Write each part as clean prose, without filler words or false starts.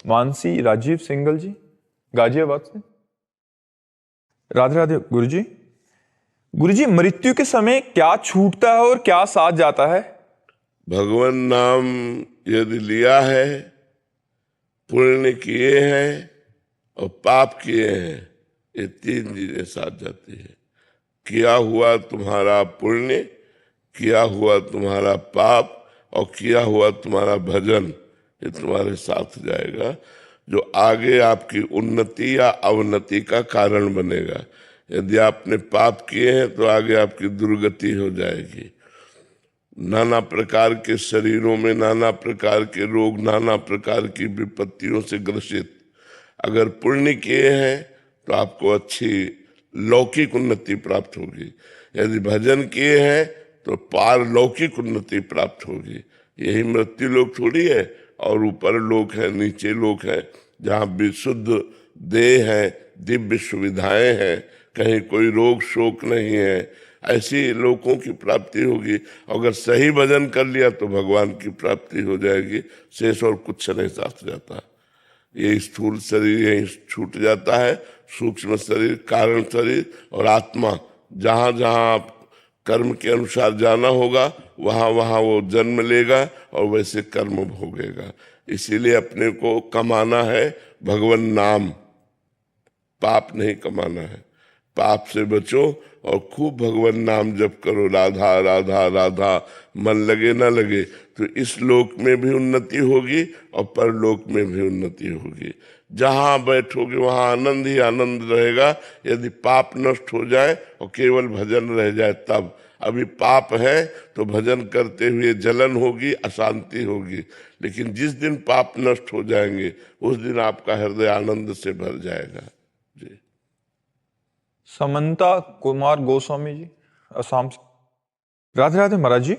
Mansi Rajiv single जी, गाजियाबाद से। राधे राधे गुरुजी। गुरुजी, मृत्यु के समय क्या छूटता है और क्या साथ जाता है? भगवान नाम यदि लिया है, पुण्य किए हैं और पाप किए हैं, ये तीन चीजें साथ जाती है। किया हुआ तुम्हारा पुण्य, किया हुआ तुम्हारा पाप और किया हुआ तुम्हारा भजन, ये तुम्हारे साथ जाएगा, जो आगे आपकी उन्नति या अवनति का कारण बनेगा। यदि आपने पाप किए हैं तो आगे आपकी दुर्गति हो जाएगी। नाना प्रकार के शरीरों में नाना प्रकार के रोग, नाना प्रकार की विपत्तियों से ग्रसित। अगर पुण्य किए हैं तो आपको अच्छी लौकिक उन्नति प्राप्त होगी, यदि भजन किए हैं तो पारलौकिक उन्नति प्राप्त होगी। यही मृत्यु लोक थोड़ी है, और ऊपर लोक है, नीचे लोक है, जहाँ विशुद्ध देह है, दिव्य सुविधाएं हैं, कहीं कोई रोग शोक नहीं है, ऐसी लोगों की प्राप्ति होगी। अगर सही भजन कर लिया तो भगवान की प्राप्ति हो जाएगी, शेष और कुछ नहीं साथ जाता। ये स्थूल शरीर यही छूट जाता है, सूक्ष्म शरीर, कारण शरीर और आत्मा, जहाँ जहाँ आप कर्म के अनुसार जाना होगा वहाँ वहाँ वो जन्म लेगा और वैसे कर्म भोगेगा। इसीलिए अपने को कमाना है भगवान नाम, पाप नहीं कमाना है। पाप से बचो और खूब भगवान नाम जप करो, राधा राधा राधा, मन लगे ना लगे तो इस लोक में भी उन्नति होगी और परलोक में भी उन्नति होगी। जहां बैठोगे वहां आनंद ही आनंद रहेगा, यदि पाप नष्ट हो जाए और केवल भजन रह जाए तब। अभी पाप है तो भजन करते हुए जलन होगी, अशांति होगी, लेकिन जिस दिन पाप नष्ट हो जाएंगे उस दिन आपका हृदय आनंद से भर जाएगा। जी। समंता कुमार गोस्वामी जी, असम से। राधे राधे महाराज जी।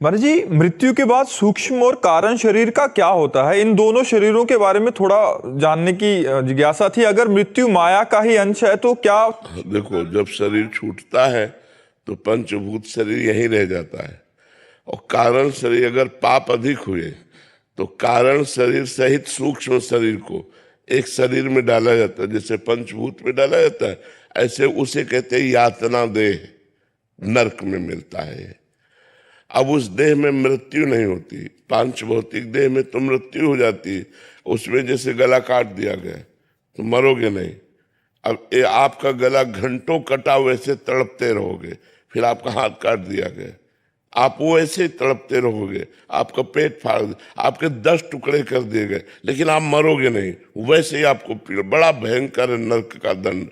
महाराज जी, मृत्यु के बाद सूक्ष्म और कारण शरीर का क्या होता है? इन दोनों शरीरों के बारे में थोड़ा जानने की जिज्ञासा थी। अगर मृत्यु माया का ही अंश है तो क्या? देखो, जब शरीर छूटता है तो पंचभूत शरीर यहीं रह जाता है, और कारण शरीर अगर पाप अधिक हुए तो कारण शरीर सहित सूक्ष्म शरीर को एक शरीर में डाला जाता है, जैसे पंचभूत में डाला जाता है, ऐसे उसे कहते हैं यातना देह, नरक में मिलता है। अब उस देह में मृत्यु नहीं होती, पांच भौतिक देह में तो मृत्यु हो जाती है, उसमें जैसे गला काट दिया गया तो मरोगे नहीं। अब ये आपका गला घंटों कटा, वैसे तड़पते रहोगे। फिर आपका हाथ काट दिया गया, आप वो ऐसे ही तड़पते रहोगे। आपका पेट फाड़, आपके 10 टुकड़े कर दिए गए, लेकिन आप मरोगे नहीं, वैसे ही आपको पीड़ा। बड़ा भयंकर नरक का दंड,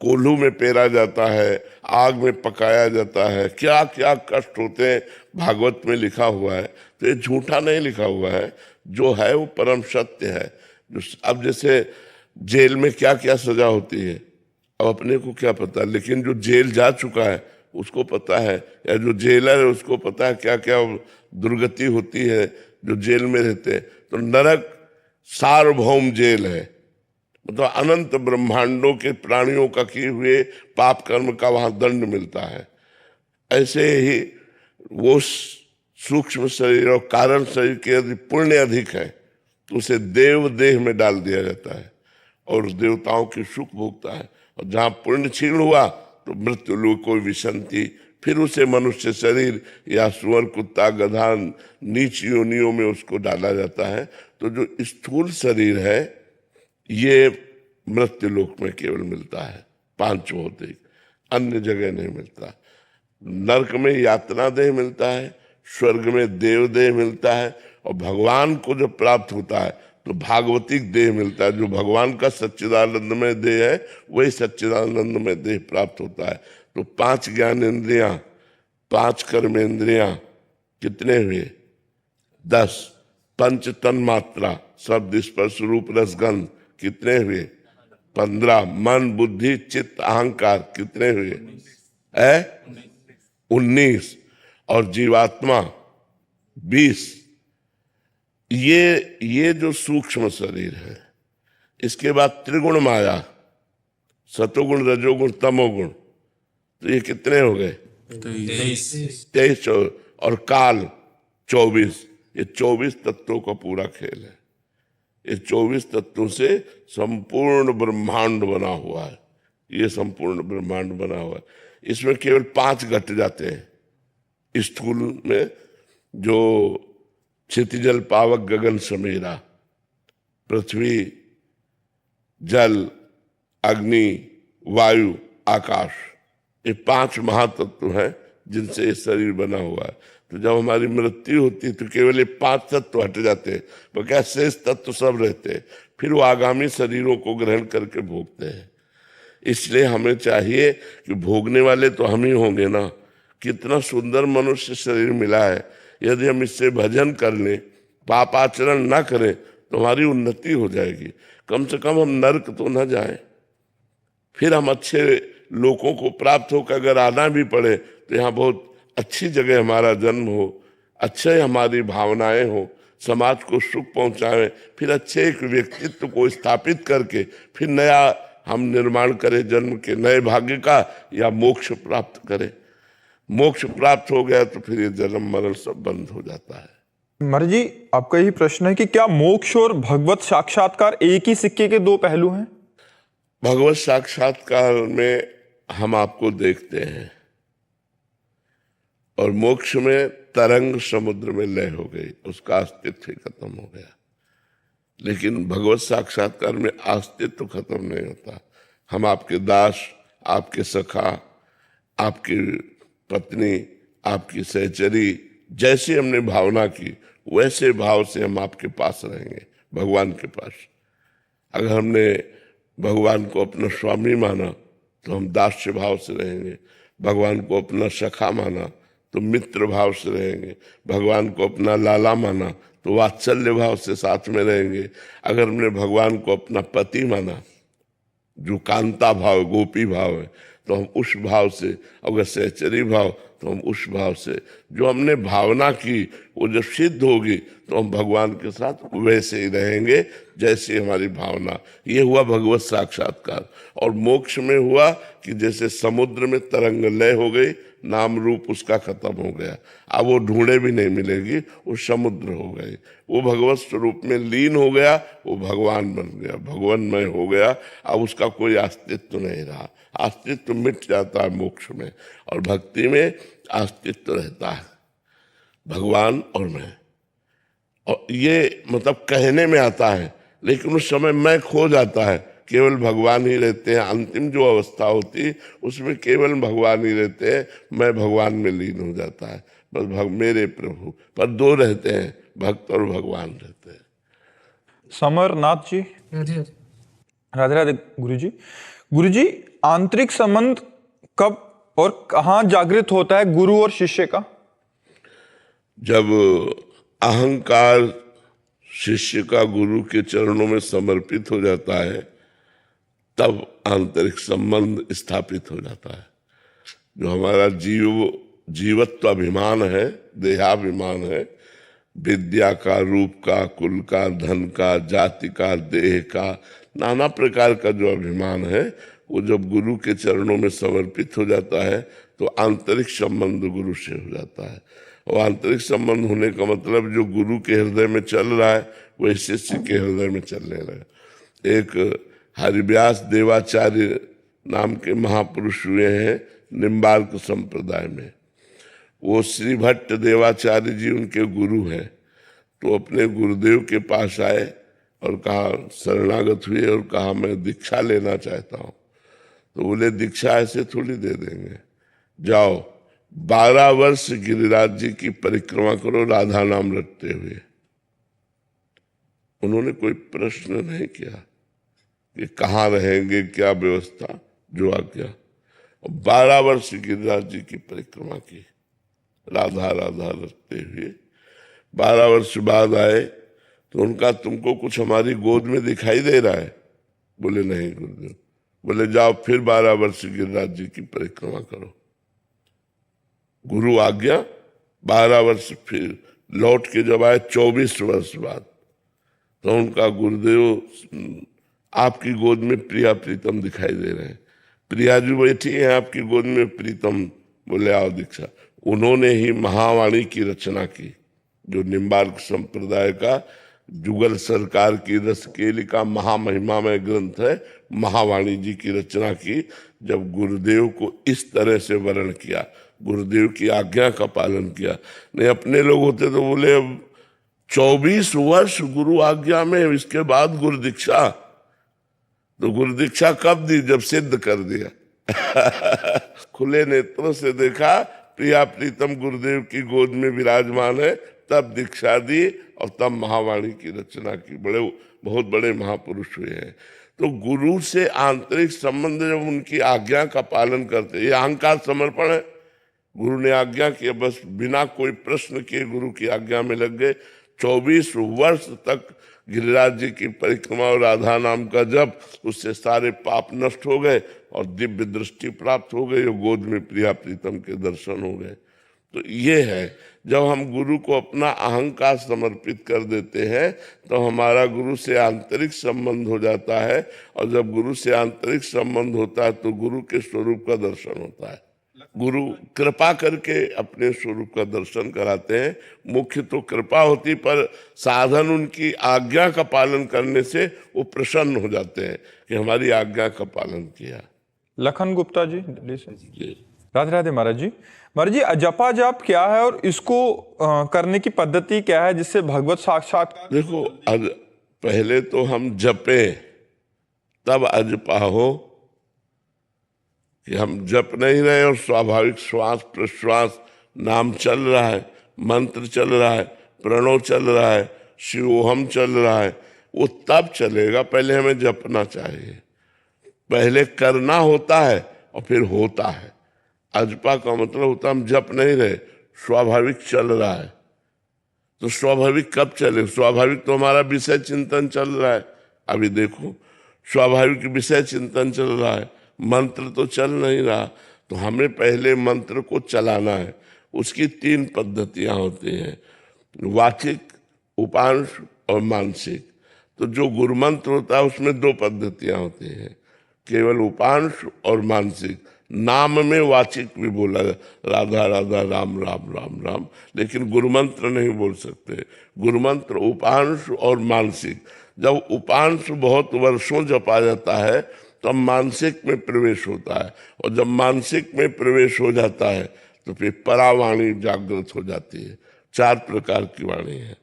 कोल्हू में पेरा जाता है, आग में पकाया जाता है, क्या क्या कष्ट होते हैं, भागवत में लिखा हुआ है। तो ये झूठा नहीं लिखा हुआ है, जो है वो परम सत्य है। अब जैसे जेल में क्या क्या सजा होती है, अब अपने को क्या पता, लेकिन जो जेल जा चुका है उसको पता है, या जो जेलर है उसको पता है क्या क्या दुर्गति होती है जो जेल में रहते हैं। तो नरक सार्वभौम जेल है, मतलब अनंत ब्रह्मांडों के प्राणियों का किए हुए पाप कर्म का वहां दंड मिलता है। ऐसे ही वो सूक्ष्म शरीर और कारण शरीर के यदि पुण्य अधिक है तो उसे देव देह में डाल दिया जाता है और देवताओं की सुख भोगता है। और जहाँ पुण्य क्षीण हुआ तो मृत्यु लोक कोई विसंति, फिर उसे मनुष्य शरीर या सुअर कुत्ता गधा नीच योनियों में उसको डाला जाता है। तो जो स्थूल शरीर है ये मृत्यु लोक में केवल मिलता है, पांच भौतिक, अन्य जगह नहीं मिलता। नरक में यातना देह मिलता है, स्वर्ग में देव देह मिलता है, और भगवान को जब प्राप्त होता है तो भागवतिक देह मिलता है। जो भगवान का सच्चिदानंदमय देह है वही सच्चिदानंदमय देह प्राप्त होता है। तो 5 ज्ञानेंद्रियां, 5 कर्मेंद्रियां कितने हुए? 10। पंच तन मात्रा, शब्द स्पर्श रूप रसगंध कितने हुए? 15। मन बुद्धि चित्त अहंकार कितने हुए? 19। और जीवात्मा 20। ये जो सूक्ष्म शरीर है, इसके बाद त्रिगुण माया, सतोगुण रजोगुण तमोगुण, तो ये कितने हो गए? 23। और काल 24। ये 24 तत्वों का पूरा खेल है। ये 24 तत्वों से संपूर्ण ब्रह्मांड बना हुआ है। ये संपूर्ण ब्रह्मांड बना हुआ है। इसमें केवल 5 घट जाते हैं स्थूल में, जो क्षितिजल पावक गगन समीरा, पृथ्वी, जल, अग्नि, वायु, आकाश, ये 5 महातत्व हैं जिनसे ये शरीर बना हुआ है। तो जब हमारी मृत्यु होती है तो केवल ये 5 तत्व हट जाते हैं, वो क्या शेष तत्व सब रहते हैं। फिर वो आगामी शरीरों को ग्रहण करके भोगते हैं। इसलिए हमें चाहिए कि भोगने वाले तो हम ही होंगे ना। कितना सुंदर मनुष्य शरीर मिला है, यदि हम इससे भजन कर लें, पाप आचरण ना करें तो हमारी उन्नति हो जाएगी। कम से कम हम नरक तो ना जाएं, फिर हम अच्छे लोगों को प्राप्त होकर अगर आना भी पड़े तो यहाँ बहुत अच्छी जगह हमारा जन्म हो, अच्छे हमारी भावनाएं हो, समाज को सुख पहुंचाएं, फिर अच्छे एक व्यक्तित्व को स्थापित करके फिर नया हम निर्माण करें जन्म के नए भाग्य का, या मोक्ष प्राप्त करें। मोक्ष प्राप्त हो गया तो फिर ये जन्म मरण सब बंद हो जाता है। महाराज जी, आपका यही प्रश्न है कि क्या मोक्ष और भगवत साक्षात्कार एक ही सिक्के के 2 पहलू हैं? भगवत साक्षात्कार में हम आपको देखते हैं और मोक्ष में तरंग समुद्र में लय हो गई, उसका अस्तित्व ही खत्म हो गया। लेकिन भगवत साक्षात्कार में अस्तित्व खत्म नहीं होता। हम आपके दास, आपके सखा, आपकी पत्नी, आपकी सहचरी, जैसी हमने भावना की वैसे भाव से हम आपके पास रहेंगे, भगवान के पास। अगर हमने भगवान को अपना स्वामी माना तो हम दास्य भाव से रहेंगे, भगवान को अपना सखा माना तो मित्र भाव से रहेंगे, भगवान को अपना लाला माना तो वात्सल्य भाव से साथ में रहेंगे। अगर हमने भगवान को अपना पति माना, जो कांता भाव, गोपी भाव है, तो हम उस भाव से, अगर सहचरी भाव तो हम उस भाव से, जो हमने भावना की वो जब सिद्ध होगी तो हम भगवान के साथ वैसे ही रहेंगे जैसे हमारी भावना। ये हुआ भगवत साक्षात्कार। और मोक्ष में हुआ कि जैसे समुद्र में तरंग लय हो गई, नाम रूप उसका खत्म हो गया, अब वो ढूंढे भी नहीं मिलेगी, वो समुद्र हो गई, वो भगवत स्वरूप में लीन हो गया, वो भगवान बन गया, भगवानमय हो गया। अब उसका कोई अस्तित्व नहीं रहा, अस्तित्व मिट जाता है मोक्ष में, और भक्ति में अस्तित्व रहता है, भगवान और मैं। और ये मतलब कहने में आता है, लेकिन उस समय मैं खो जाता है, केवल भगवान ही रहते हैं। अंतिम जो अवस्था होती है उसमें केवल भगवान ही रहते हैं, मैं भगवान में लीन हो जाता है, बस मेरे प्रभु। पर 2 रहते हैं, भक्त और भगवान रहते हैं। समरनाथ जी, राधे राधे। गुरु जी, आंतरिक संबंध कब और कहाँ जागृत होता है गुरु और शिष्य का? जब अहंकार शिष्य का गुरु के चरणों में समर्पित हो जाता है, तब आंतरिक संबंध स्थापित हो जाता है। जो हमारा जीवत्व अभिमान है, देहाभिमान है, विद्या का, रूप का, कुल का, धन का, जाति का, देह का, नाना प्रकार का जो अभिमान है, वो जब गुरु के चरणों में समर्पित हो जाता है तो आंतरिक संबंध गुरु से हो जाता है। और आंतरिक संबंध होने का मतलब जो गुरु के हृदय में चल रहा है वही शिष्य के हृदय में चलने लगा। एक हरिव्यास देवाचार्य नाम के महापुरुष हुए हैं निम्बार्क संप्रदाय में। वो श्री भट्ट देवाचार्य जी उनके गुरु हैं। तो अपने गुरुदेव के पास आए और कहा, शरणागत हुए और कहा मैं दीक्षा लेना चाहता हूँ। तो बोले दीक्षा ऐसे थोड़ी दे देंगे, जाओ 12 वर्ष गिरिराज जी की परिक्रमा करो राधा नाम रटते हुए। उन्होंने कोई प्रश्न नहीं किया कि कहाँ रहेंगे, क्या व्यवस्था, जो आज्ञा। 12 वर्ष गिरिराज जी की परिक्रमा की राधा राधा रटते हुए। 12 वर्ष बाद आए तो उनका, तुमको कुछ हमारी गोद में दिखाई दे रहा है? बोले नहीं गुरुदेव। बोले जाओ फिर 12 वर्ष गिरिराज जी की परिक्रमा करो। गुरु आज्ञा। 12 वर्ष फिर लौट के जब आए 24 वर्ष बाद, तो उनका गुरुदेव आपकी गोद में प्रिया प्रीतम दिखाई दे रहे हैं। प्रिया जी बैठी है आपकी गोद में, प्रीतम। बोले आओ दीक्षा। उन्होंने ही महावाणी की रचना की, जो निम्बार्क संप्रदाय का जुगल सरकार की रसकेली का महामहिमामय ग्रंथ है महावाणी जी की रचना की। जब गुरुदेव को इस तरह से वर्ण किया, गुरुदेव की आज्ञा का पालन किया। नहीं अपने लोग होते तो बोले अब 24 वर्ष गुरु आज्ञा में, इसके बाद गुरु दीक्षा। तो गुरु दीक्षा कब दी? जब सिद्ध कर दिया। खुले नेत्रों से देखा प्रिया प्रीतम गुरुदेव की गोद में विराजमान है, तब दीक्षा दी और तब महावाणी की रचना की। बहुत बड़े महापुरुष हुए हैं। तो गुरु से आंतरिक संबंध, जब उनकी आज्ञा का पालन करते, ये अहंकार समर्पण है। गुरु ने आज्ञा किया, बस बिना कोई प्रश्न किए गुरु की आज्ञा में लग गए। 24 वर्ष तक गिरिराज जी की परिक्रमा और राधा नाम का जप, उससे सारे पाप नष्ट हो गए और दिव्य दृष्टि प्राप्त हो गई और गोद में प्रिया प्रीतम के दर्शन हो गए। तो ये है, जब हम गुरु को अपना अहंकार समर्पित कर देते हैं तो हमारा गुरु से आंतरिक संबंध हो जाता है, और जब गुरु से आंतरिक संबंध होता है तो गुरु के स्वरूप का दर्शन होता है। गुरु कृपा करके अपने स्वरूप का दर्शन कराते हैं। मुख्य तो कृपा होती, पर साधन उनकी आज्ञा का पालन करने से वो प्रसन्न हो जाते हैं कि हमारी आज्ञा का पालन किया। लखन गुप्ता जी दिल्ली से। राधे राधे महाराज जी। महाराज जी, जपा जाप क्या है और इसको करने की पद्धति क्या है जिससे भगवत साक्षात्कार? देखो, पहले तो हम जपे तब अजपा हो, कि हम जप नहीं रहे और स्वाभाविक श्वास प्रश्वास नाम चल रहा है, मंत्र चल रहा है, प्रणव चल रहा है, शिवोहम चल रहा है, वो तब चलेगा। पहले हमें जपना चाहिए, पहले करना होता है और फिर होता है। अजपा का मतलब होता है हम जप नहीं रहे, स्वाभाविक चल रहा है। तो स्वाभाविक कब चले? स्वाभाविक तो हमारा विषय चिंतन चल रहा है। अभी देखो, स्वाभाविक विषय चिंतन चल रहा है, मंत्र तो चल नहीं रहा। तो हमें पहले मंत्र को चलाना है। उसकी 3 पद्धतियां होती हैं, वाचिक, उपांश और मानसिक। तो जो गुरु मंत्र होता है उसमें 2 पद्धतियां होती हैं, केवल उपांश और मानसिक। नाम में वाचिक भी बोला, राधा राधा राम राम राम राम, लेकिन गुरु मंत्र नहीं बोल सकते। गुरु मंत्र उपांश और मानसिक। जब उपांश बहुत वर्षों जपा जाता है तब मानसिक में प्रवेश होता है, और जब मानसिक में प्रवेश हो जाता है तो फिर परावाणी जागृत हो जाती है। 4 प्रकार की वाणी है।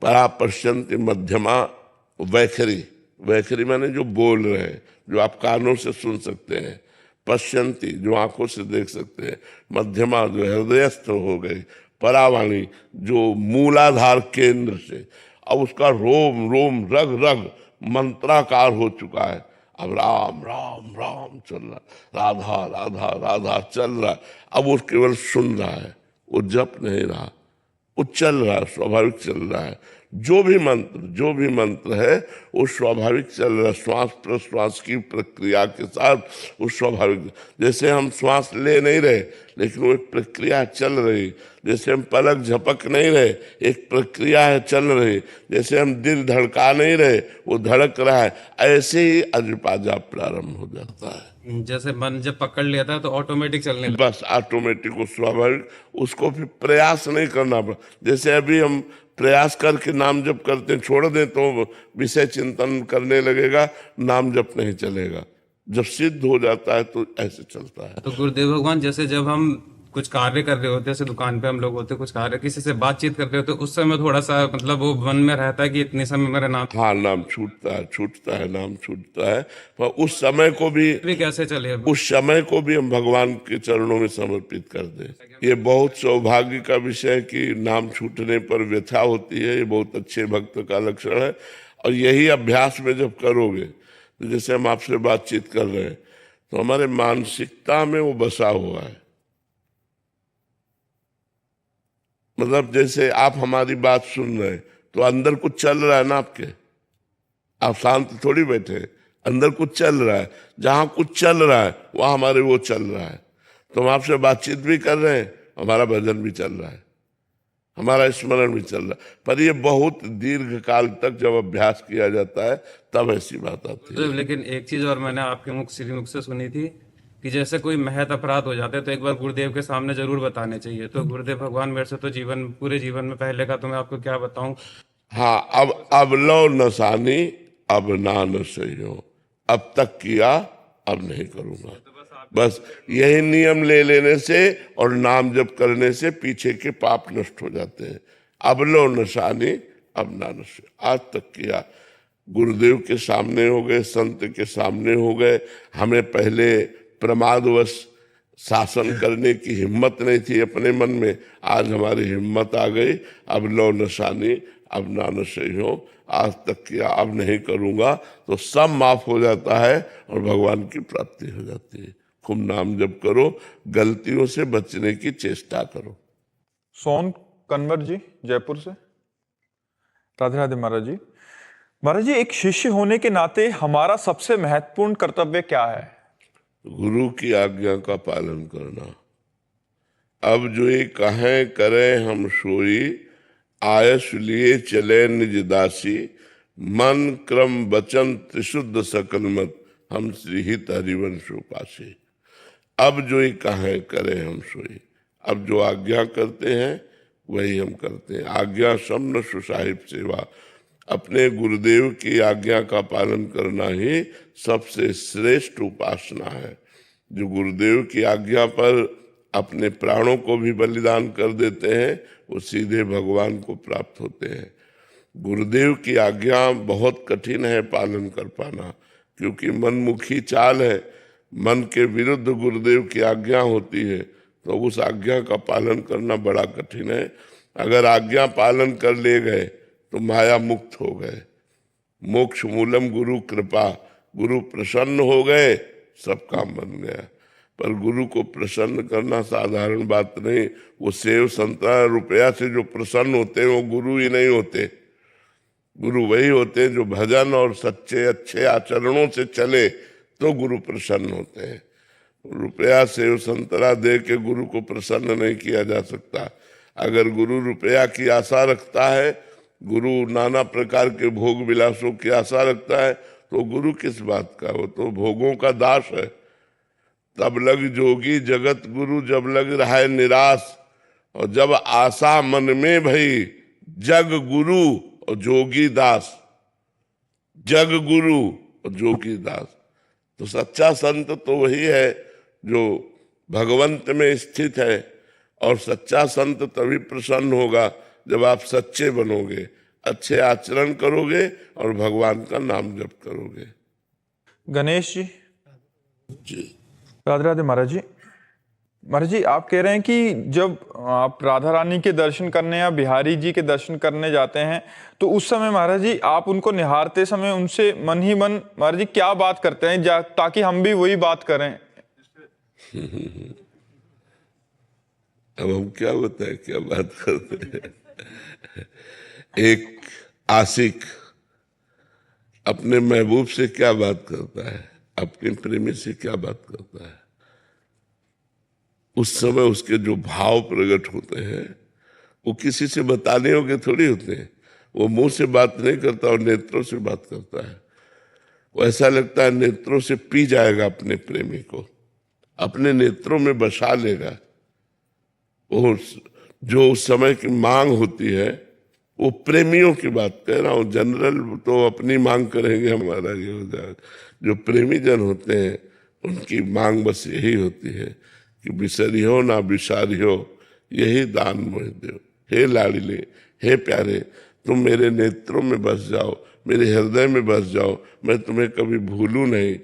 परा, पश्यंती, मध्यमा, वैखरी। वैखरी माने जो बोल रहे हैं, जो आप कानों से सुन सकते हैं। पश्यंती, जो आंखों से देख सकते हैं। मध्यमा, जो हृदयस्थ हो गई। परावाणी, जो मूलाधार केंद्र से, अब उसका रोम रोम रग रग मंत्राकार हो चुका है। अब राम राम राम चल रहा, राधा राधा राधा चल रहा। अब वो केवल सुन रहा है, वो जप नहीं रहा, वो चल रहा है, स्वाभाविक चल रहा है। जो भी मंत्र है वो स्वाभाविक चल रहा है, श्वास प्रश्वास की प्रक्रिया के साथ वो स्वाभाविक। जैसे हम श्वास ले नहीं रहे लेकिन वो एक प्रक्रिया चल रही, जैसे हम पलक झपक नहीं रहे, एक प्रक्रिया है चल रही, जैसे हम दिल धड़का नहीं रहे वो धड़क रहा है। ऐसे ही अजपा जाप प्रारंभ हो जाता है। जैसे मन जब पकड़ लेता है तो ऑटोमेटिक चलने लगता बस ऑटोमेटिक वो स्वाभाविक, उसको फिर प्रयास नहीं करना पड़ा। जैसे अभी हम प्रयास करके नाम जप करते हैं, छोड़ दें तो विषय चिंतन करने लगेगा, नाम जप नहीं चलेगा। जब सिद्ध हो जाता है तो ऐसे चलता है। तो गुरुदेव भगवान, जैसे जब हम कुछ कार्य कर रहे होते हैं, जैसे दुकान पे हम लोग होते हैं, कुछ कार्य किसी से बातचीत कर रहे होते हैं, उस समय थोड़ा सा मतलब वो मन में रहता है कि इतने समय मेरा नाम, हाँ, नाम छूटता है, नाम छूटता है। पर उस समय को भी कैसे चले? उस समय को भी हम भगवान के चरणों में समर्पित कर दें। ये बहुत सौभाग्य का विषय कि नाम छूटने पर व्यथा होती है। ये बहुत अच्छे भक्त का लक्षण है। और यही अभ्यास में जब करोगे, तो जैसे हम आपसे बातचीत कर रहे हैं तो हमारे मानसिकता में वो बसा हुआ है। मतलब जैसे आप हमारी बात सुन रहे हैं तो अंदर कुछ चल रहा है ना आपके, आप शांत थोड़ी बैठे, अंदर कुछ चल रहा है। जहां कुछ चल रहा है वहां हमारे वो चल रहा है। तो हम आपसे बातचीत भी कर रहे हैं, हमारा भजन भी चल रहा है, हमारा स्मरण भी चल रहा है। पर ये बहुत दीर्घ काल तक जब अभ्यास किया जाता है तब ऐसी बात आती है। लेकिन एक चीज और मैंने आपके मुख श्रीमुख से सुनी थी कि जैसे कोई महत अपराध हो जाते हैं तो एक बार गुरुदेव के सामने जरूर बताने चाहिए। तो गुरुदेव भगवान, मेरे से तो पूरे जीवन में पहले का तो मैं आपको क्या बताऊं। हाँ, अब लो नसानी अब ना न सहियो, अब तक किया अब नहीं करूंगा। बस यही नियम ले लेने से और नाम जप करने से पीछे के पाप नष्ट हो जाते हैं। अब लो नशानी अब ना नशे, आज तक किया। गुरुदेव के सामने हो गए, संत के सामने हो गए। हमें पहले प्रमादवश शासन करने की हिम्मत नहीं थी अपने मन में, आज हमारी हिम्मत आ गई। अब लो नशानी अब ना नशे हो, आज तक किया अब नहीं करूंगा, तो सब माफ हो जाता है और भगवान की प्राप्ति हो जाती है। खूब नाम जप करो, गलतियों से बचने की चेष्टा करो। सोन कन्वर जी जयपुर से। राधे राधे महाराज जी। महाराज जी, एक शिष्य होने के नाते हमारा सबसे महत्वपूर्ण कर्तव्य क्या है? गुरु की आज्ञा का पालन करना। अब जो ये कहें करें हम सोई, आयस लिए चले निज दासी, मन क्रम वचन त्रिशुद्ध सकल मत, हम श्री हित हरिवंश उपासी। अब जो ये कहें करें हम सोई, अब जो आज्ञा करते हैं वही हम करते हैं। आज्ञा समन सुसाहिब सेवा, अपने गुरुदेव की आज्ञा का पालन करना ही सबसे श्रेष्ठ उपासना है। जो गुरुदेव की आज्ञा पर अपने प्राणों को भी बलिदान कर देते हैं वो सीधे भगवान को प्राप्त होते हैं। गुरुदेव की आज्ञा बहुत कठिन है पालन कर पाना, क्योंकि मनमुखी चाल है। मन के विरुद्ध गुरुदेव की आज्ञा होती है, तो उस आज्ञा का पालन करना बड़ा कठिन है। अगर आज्ञा पालन कर ले गए तो माया मुक्त हो गए। मोक्ष मूलम गुरु कृपा, गुरु प्रसन्न हो गए सब काम बन गया। पर गुरु को प्रसन्न करना साधारण बात नहीं। वो सेव संतरा रुपया से जो प्रसन्न होते हैं वो गुरु ही नहीं होते। गुरु वही होते हैं जो भजन और सच्चे अच्छे आचरणों से चले तो गुरु प्रसन्न होते हैं। रुपया सेव संतरा दे के गुरु को प्रसन्न नहीं किया जा सकता। अगर गुरु रुपया की आशा रखता है, गुरु नाना प्रकार के भोग विलासों की आशा रखता है, तो गुरु किस बात का? वो तो भोगों का दास है। तब लग जोगी जगत गुरु, जब लग रहा है निराश, और जब आशा मन में भई, जग गुरु और जोगी दास, जग गुरु और जोगी दास। तो सच्चा संत तो वही है जो भगवंत में स्थित है, और सच्चा संत तभी प्रसन्न होगा जब आप सच्चे बनोगे, अच्छे आचरण करोगे और भगवान का नाम जप करोगे। गणेश जी। जी राधे राधे महाराज जी। महाराज जी, आप कह रहे हैं कि जब आप राधा रानी के दर्शन करने या बिहारी जी के दर्शन करने जाते हैं तो उस समय महाराज जी आप उनको निहारते समय उनसे मन ही मन महाराज जी क्या बात करते हैं ताकि हम भी वही बात करें? अब हम क्या बताएं क्या बात करते हैं। एक आशिक अपने महबूब से क्या बात करता है, अपने प्रेमी से क्या बात करता है, उस समय उसके जो भाव प्रकट होते हैं वो किसी से बताने योग्य थोड़ी होते हैं। वो मुंह से बात नहीं करता और नेत्रों से बात करता है। वो ऐसा लगता है नेत्रों से पी जाएगा अपने प्रेमी को, अपने नेत्रों में बसा लेगा। वो जो उस समय की मांग होती है, वो प्रेमियों की बात कह रहा हूँ, जनरल तो अपनी मांग करेंगे हमारा ये हो जाए। जो प्रेमी जन होते हैं उनकी मांग बस यही होती है कि बिसरियो ना बिसारियो, यही दान मोह दो। हे लाडले, हे प्यारे, तुम मेरे नेत्रों में बस जाओ, मेरे हृदय में बस जाओ, मैं तुम्हें कभी भूलूं नहीं।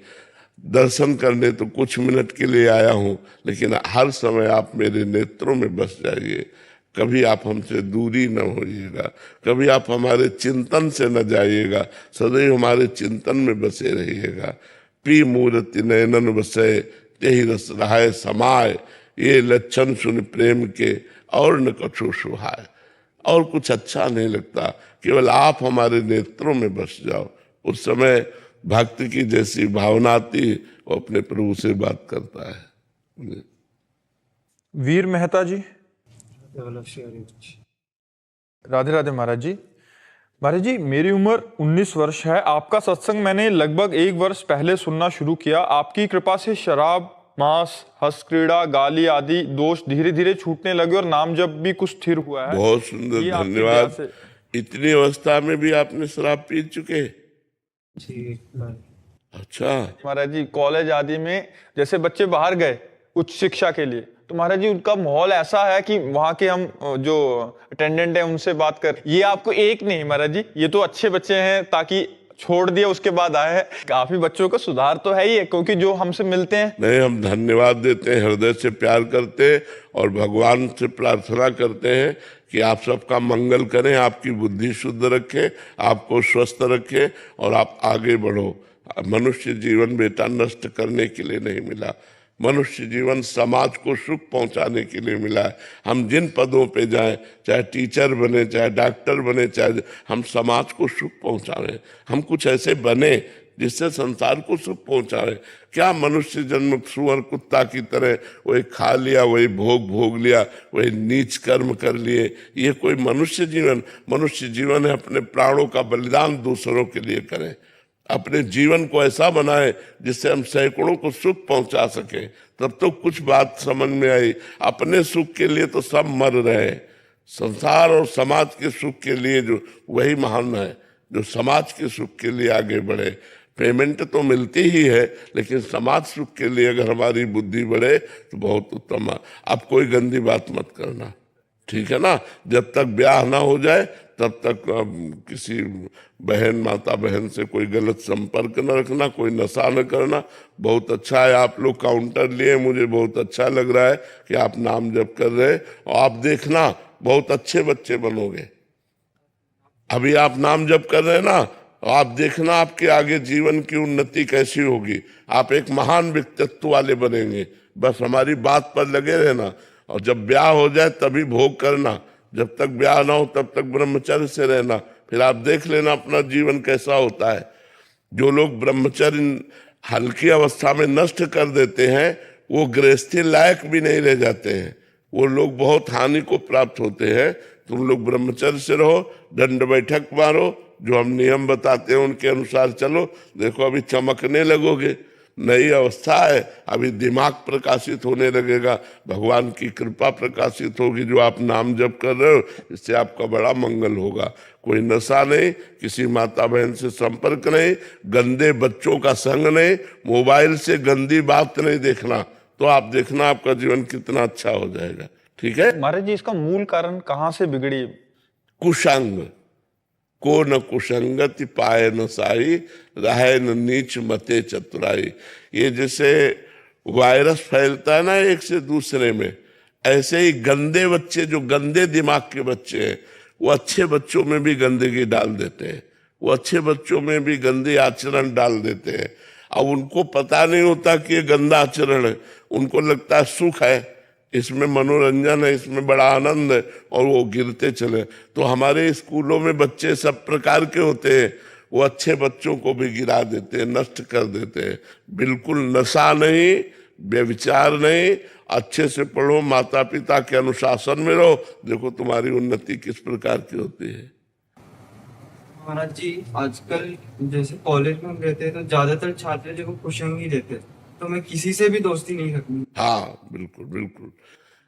दर्शन करने तो कुछ मिनट के लिए आया हूँ, लेकिन हर समय आप मेरे नेत्रों में बस जाइए। कभी आप हमसे दूरी न होइएगा, कभी आप हमारे चिंतन से न जाइएगा, सदैव हमारे चिंतन में बसे रहिएगा। पी मूर्ति नयनन बसे, यही रस रहाय समाय, ये लक्षण सुन प्रेम के और न कछु सुहाय। और कुछ अच्छा नहीं लगता, केवल आप हमारे नेत्रों में बस जाओ। उस समय भक्ति की जैसी भावना आती, वो अपने प्रभु से बात करता है। वीर मेहता जी। राधे राधे महाराज जी। महाराज जी, मेरी उम्र 19 वर्ष है। आपका सत्संग मैंने लगभग 1 वर्ष पहले सुनना शुरू किया। आपकी कृपा से शराब, मांस, हंस क्रीड़ा, गाली आदि दोष धीरे धीरे छूटने लगे और नाम जप भी कुछ स्थिर हुआ है। बहुत सुंदर, ये आपकी धन्यवाद। दया से। इतनी अवस्था में भी आपने शराब पी चुके? जी। अच्छा। महाराज जी कॉलेज आदि में जैसे बच्चे बाहर गए उच्च शिक्षा के लिए, तो महाराज जी उनका माहौल ऐसा है कि वहां के हम जो अटेंडेंट हैं उनसे बात कर, ये आपको एक नहीं महाराज जी, ये तो अच्छे बच्चे हैं ताकि छोड़ दिया उसके बाद आए हैं। काफी बच्चों का सुधार तो है ही है, क्योंकि जो हमसे मिलते हैं। नहीं, हम धन्यवाद देते हैं, हृदय से प्यार करते हैं और भगवान से प्रार्थना करते हैं कि आप सबका मंगल करें, आपकी बुद्धि शुद्ध रखें, आपको स्वस्थ रखें और आप आगे बढ़ो। मनुष्य जीवन बेटा नष्ट करने के लिए नहीं मिला, मनुष्य जीवन समाज को सुख पहुंचाने के लिए मिला है। हम जिन पदों पे जाएं, चाहे टीचर बने, चाहे डॉक्टर बने, चाहे हम समाज को सुख पहुंचाएं, हम कुछ ऐसे बने जिससे संसार को सुख पहुंचाए। क्या मनुष्य जन्म सुअर कुत्ता की तरह वही खा लिया, वही भोग लिया, वही नीच कर्म कर लिए, ये कोई मनुष्य जीवन? मनुष्य जीवन है अपने प्राणों का बलिदान दूसरों के लिए करें, अपने जीवन को ऐसा बनाए जिससे हम सैकड़ों को सुख पहुंचा सके। तब तो कुछ बात समझ में आई। अपने सुख के लिए तो सब मर रहे, संसार और समाज के सुख के लिए जो वही महान है जो समाज के सुख के लिए आगे बढ़े। पेमेंट तो मिलती ही है, लेकिन समाज सुख के लिए अगर हमारी बुद्धि बढ़े तो बहुत उत्तम है। अब कोई गंदी बात मत करना, ठीक है ना? जब तक ब्याह ना हो जाए तब तक किसी बहन, माता बहन से कोई गलत संपर्क न रखना, कोई नशा न करना। बहुत अच्छा है आप लोग काउंटर लिए, मुझे बहुत अच्छा लग रहा है कि आप नाम जप कर रहे हैं और आप देखना बहुत अच्छे बच्चे बनोगे। अभी आप नाम जप कर रहे हैं ना, आप देखना आपके आगे जीवन की उन्नति कैसी होगी। आप एक महान व्यक्तित्व वाले बनेंगे। बस हमारी बात पर लगे रहना, और जब ब्याह हो जाए तभी भोग करना, जब तक ब्याह ना हो तब तक ब्रह्मचर्य से रहना। फिर आप देख लेना अपना जीवन कैसा होता है। जो लोग ब्रह्मचर्य हल्की अवस्था में नष्ट कर देते हैं वो गृहस्थी लायक भी नहीं रह जाते हैं, वो लोग बहुत हानि को प्राप्त होते हैं। तुम लोग ब्रह्मचर्य से रहो, दंड बैठक मारो, जो हम नियम बताते हैं उनके अनुसार चलो, देखो अभी चमकने लगोगे। नई अवस्था है, अभी दिमाग प्रकाशित होने लगेगा, भगवान की कृपा प्रकाशित होगी। जो आप नाम जप कर रहे हो इससे आपका बड़ा मंगल होगा। कोई नशा नहीं, किसी माता बहन से संपर्क नहीं, गंदे बच्चों का संग नहीं, मोबाइल से गंदी बात नहीं देखना, तो आप देखना आपका जीवन कितना अच्छा हो जाएगा। ठीक है महाराज जी, इसका मूल कारण कहाँ से बिगड़ी? कुसंग को न कुसंगति पाए न साई, रहे न नीच मते चतुराई। ये जैसे वायरस फैलता है ना एक से दूसरे में, ऐसे ही गंदे बच्चे, जो गंदे दिमाग के बच्चे हैं, वो अच्छे बच्चों में भी गंदगी डाल देते हैं, वो अच्छे बच्चों में भी गंदे आचरण डाल देते हैं। अब उनको पता नहीं होता कि ये गंदा आचरण है, उनको लगता है सुख है, इसमें मनोरंजन है, इसमें बड़ा आनंद है, और वो गिरते चले। तो हमारे स्कूलों में बच्चे सब प्रकार के होते हैं, वो अच्छे बच्चों को भी गिरा देते हैं, नष्ट कर देते हैं। बिल्कुल नशा नहीं, व्यभिचार नहीं, अच्छे से पढ़ो, माता पिता के अनुशासन में रहो, देखो तुम्हारी उन्नति किस प्रकार की होती है। महाराज जी, आजकल जैसे कॉलेज में हम रहते हैं तो ज्यादातर छात्र जो कुसंग ही रहते हैं, तो मैं किसी से भी दोस्ती नहीं रखूंगी। हाँ बिल्कुल बिल्कुल।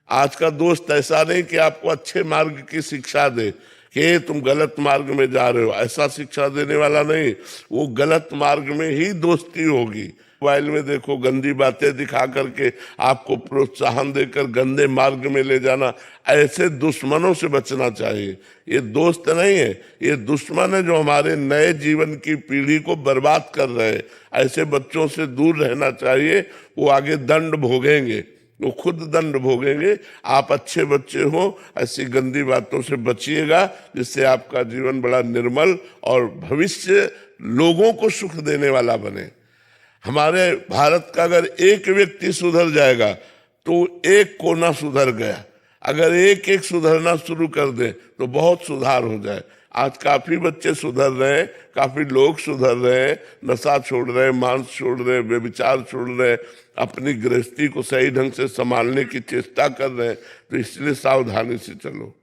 आज का दोस्त ऐसा नहीं कि आपको अच्छे मार्ग की शिक्षा दे कि तुम गलत मार्ग में जा रहे हो, ऐसा शिक्षा देने वाला नहीं। वो गलत मार्ग में ही दोस्ती होगी। मोबाइल में देखो गंदी बातें दिखा करके आपको प्रोत्साहन देकर गंदे मार्ग में ले जाना, ऐसे दुश्मनों से बचना चाहिए। ये दोस्त नहीं है, ये दुश्मन है जो हमारे नए जीवन की पीढ़ी को बर्बाद कर रहे हैं। ऐसे बच्चों से दूर रहना चाहिए, वो आगे दंड भोगेंगे, वो खुद दंड भोगेंगे। आप अच्छे बच्चे हो, ऐसी गंदी बातों से बचिएगा, जिससे आपका जीवन बड़ा निर्मल और भविष्य लोगों को सुख देने वाला बने। हमारे भारत का अगर एक व्यक्ति सुधर जाएगा तो एक कोना सुधर गया। अगर एक एक सुधरना शुरू कर दे तो बहुत सुधार हो जाए। आज काफी बच्चे सुधर रहे हैं, काफी लोग सुधर रहे हैं, नशा छोड़ रहे हैं, मांस छोड़ रहे हैं, व्यभिचार छोड़ रहे हैं, अपनी गृहस्थी को सही ढंग से संभालने की चेष्टा कर रहे हैं। तो इसलिए सावधानी से चलो।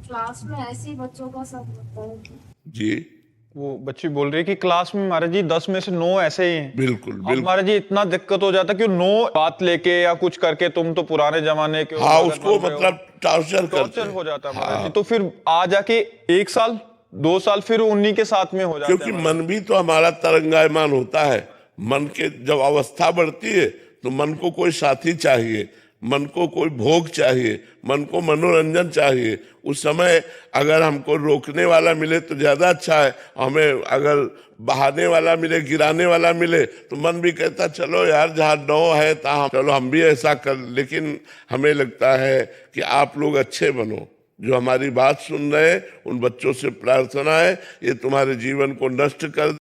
क्लास में ऐसे ही बच्चों का सब होता है। जी वो बच्ची बोल रही है कि क्लास में महाराज जी 10 में से 9 ऐसे ही हैं। बिल्कुल अब बिल्कुल। महाराज जी इतना दिक्कत हो जाता है कि 9 बात लेके या कुछ करके, तुम तो पुराने जमाने के हो, हाँ, भगत उसको बन रहे हो। मतलब टॉर्चर करते टॉर्चर हैं। हो जाता है महाराज जी। तो फिर आ जाके 1 साल 2 साल फिर उन्हीं के साथ में हो जाता है क्योंकि मन भी तो हमारा तरंगायमान होता है। मन के जब अवस्था बढ़ती है तो मन को कोई साथी चाहिए, मन को कोई भोग चाहिए, मन को मनोरंजन चाहिए। उस समय अगर हमको रोकने वाला मिले तो ज्यादा अच्छा है, हमें अगर बहाने वाला मिले, गिराने वाला मिले तो मन भी कहता चलो यार जहाँ 9 है तहाँ चलो हम भी ऐसा कर। लेकिन हमें लगता है कि आप लोग अच्छे बनो, जो हमारी बात सुन रहे हैं उन बच्चों से प्रार्थना है ये तुम्हारे जीवन को नष्ट कर